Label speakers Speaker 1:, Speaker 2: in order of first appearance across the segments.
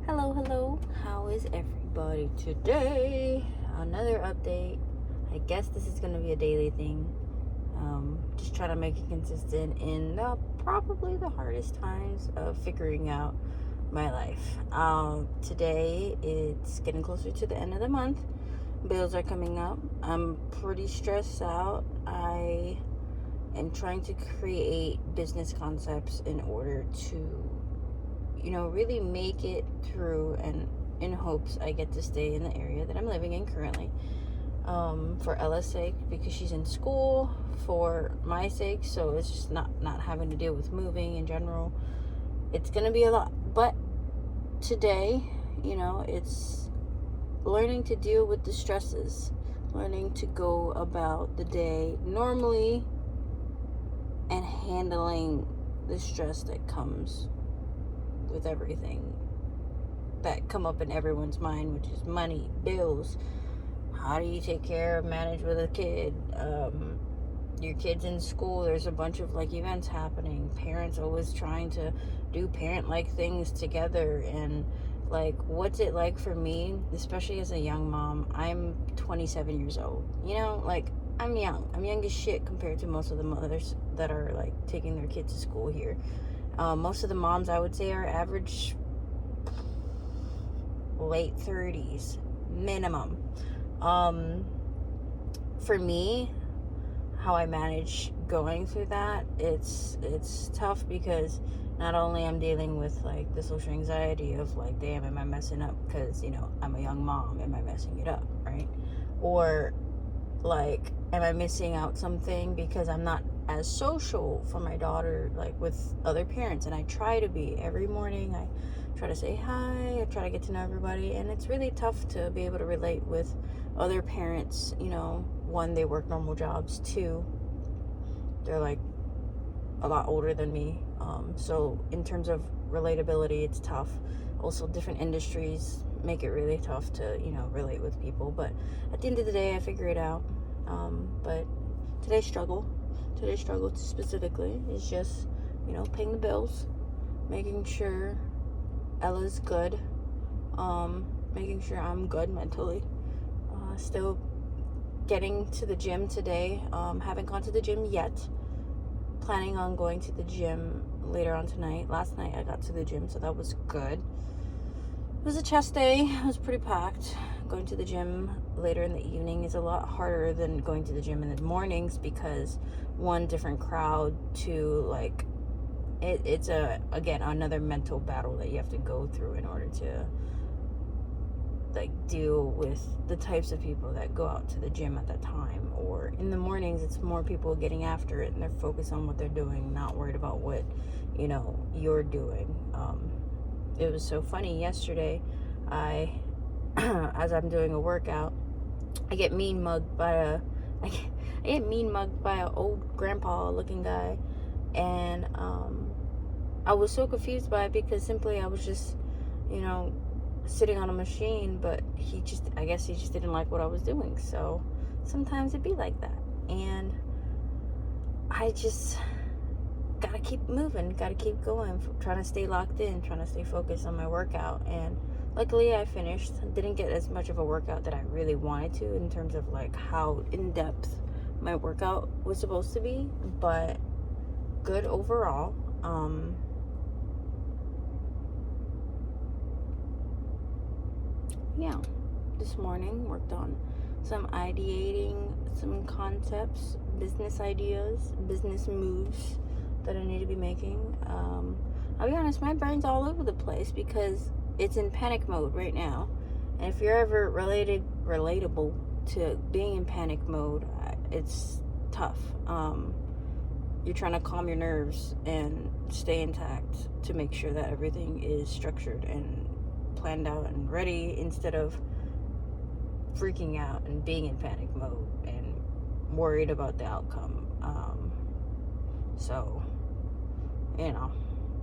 Speaker 1: Hello, hello. How is everybody today? Another update. I guess this is going to be a daily thing. Just trying to make it consistent in probably the hardest times of figuring out my life. Today, it's getting closer to the end of the month. Bills are coming up. I'm pretty stressed out. I am trying to create business concepts in order to really make it through, and in hopes I get to stay in the area that I'm living in currently. For Ella's sake, because she's in school, for my sake, so it's just not having to deal with moving in general. It's gonna be a lot, but today, it's learning to deal with the stresses, learning to go about the day normally, and handling the stress that comes with everything that come up in everyone's mind, which is money, bills. How do you take care of, manage with a kid? Your kid's in school. There's a bunch of events happening. Parents always trying to do parent-like things together. And what's it like for me, especially as a young mom? I'm 27 years old. I'm young. I'm young as shit compared to most of the mothers that are taking their kids to school here. Most of the moms, I would say, are average late 30s minimum. For me, how I manage going through that, it's tough, because not only I'm dealing with the social anxiety of damn, am I messing up because I'm a young mom, am I messing it up, right? Or am I missing out something because I'm not as social for my daughter with other parents? And I try to be every morning. I try to say hi, I try to get to know everybody, and it's really tough to be able to relate with other parents. One, they work normal jobs. Two, they're a lot older than me, so in terms of relatability, it's tough. Also, different industries make it really tough to relate with people, but at the end of the day, I figure it out. But today's struggle specifically is just paying the bills, making sure Ella's good, making sure I'm good mentally, still getting to the gym today. Haven't gone to the gym yet. Planning on going to the gym later on tonight. Last night I got to the gym, so that was good. It was a chest day. It was pretty packed. Going to the gym later in the evening is a lot harder than going to the gym in the mornings, because one, different crowd, two, it's again another mental battle that you have to go through in order to deal with the types of people that go out to the gym at that time. Or in the mornings, it's more people getting after it, and they're focused on what they're doing, not worried about what you're doing. It was so funny yesterday. I as I'm doing a workout, I get mean mugged by an old grandpa looking guy, and I was so confused by it, because simply I was just sitting on a machine, but I guess he just didn't like what I was doing. So sometimes it'd be like that, and I just gotta keep moving, gotta keep going, trying to stay locked in, trying to stay focused on my workout. And luckily I finished. Didn't get as much of a workout that I really wanted to, in terms of how in-depth my workout was supposed to be, but good overall. Yeah, this morning worked on some ideating, some concepts, business ideas, business moves that I need to be making. I'll be honest, my brain's all over the place because it's in panic mode right now. And if you're ever relatable to being in panic mode, it's tough. You're trying to calm your nerves and stay intact to make sure that everything is structured and planned out and ready, instead of freaking out and being in panic mode and worried about the outcome. So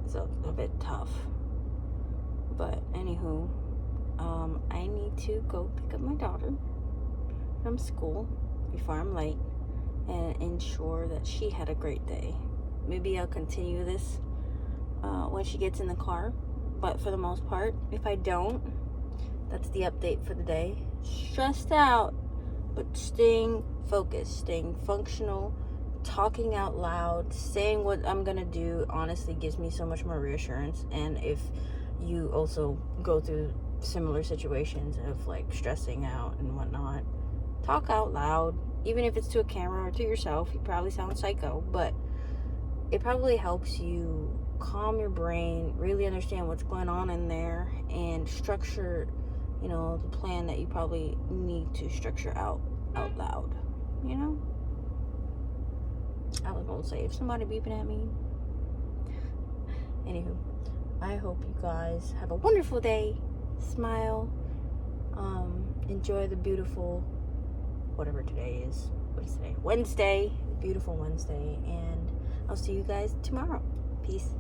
Speaker 1: it's a bit tough. But anywho, I need to go pick up my daughter from school before I'm late, and ensure that she had a great day. Maybe I'll continue this when she gets in the car. But for the most part, if I don't, that's the update for the day. Stressed out, but staying focused, staying functional, talking out loud, saying what I'm gonna do honestly gives me so much more reassurance. And if you also go through similar situations of like stressing out and whatnot, talk out loud, even if it's to a camera or to yourself. You probably sound psycho, but it probably helps you calm your brain, really understand what's going on in there, and structure, you know, the plan that you probably need to structure out loud, you know? I was gonna say, if somebody beeping at me. Anywho, I hope you guys have a wonderful day. Smile. Enjoy the beautiful, whatever today is. What is today? Wednesday. Beautiful Wednesday. And I'll see you guys tomorrow. Peace.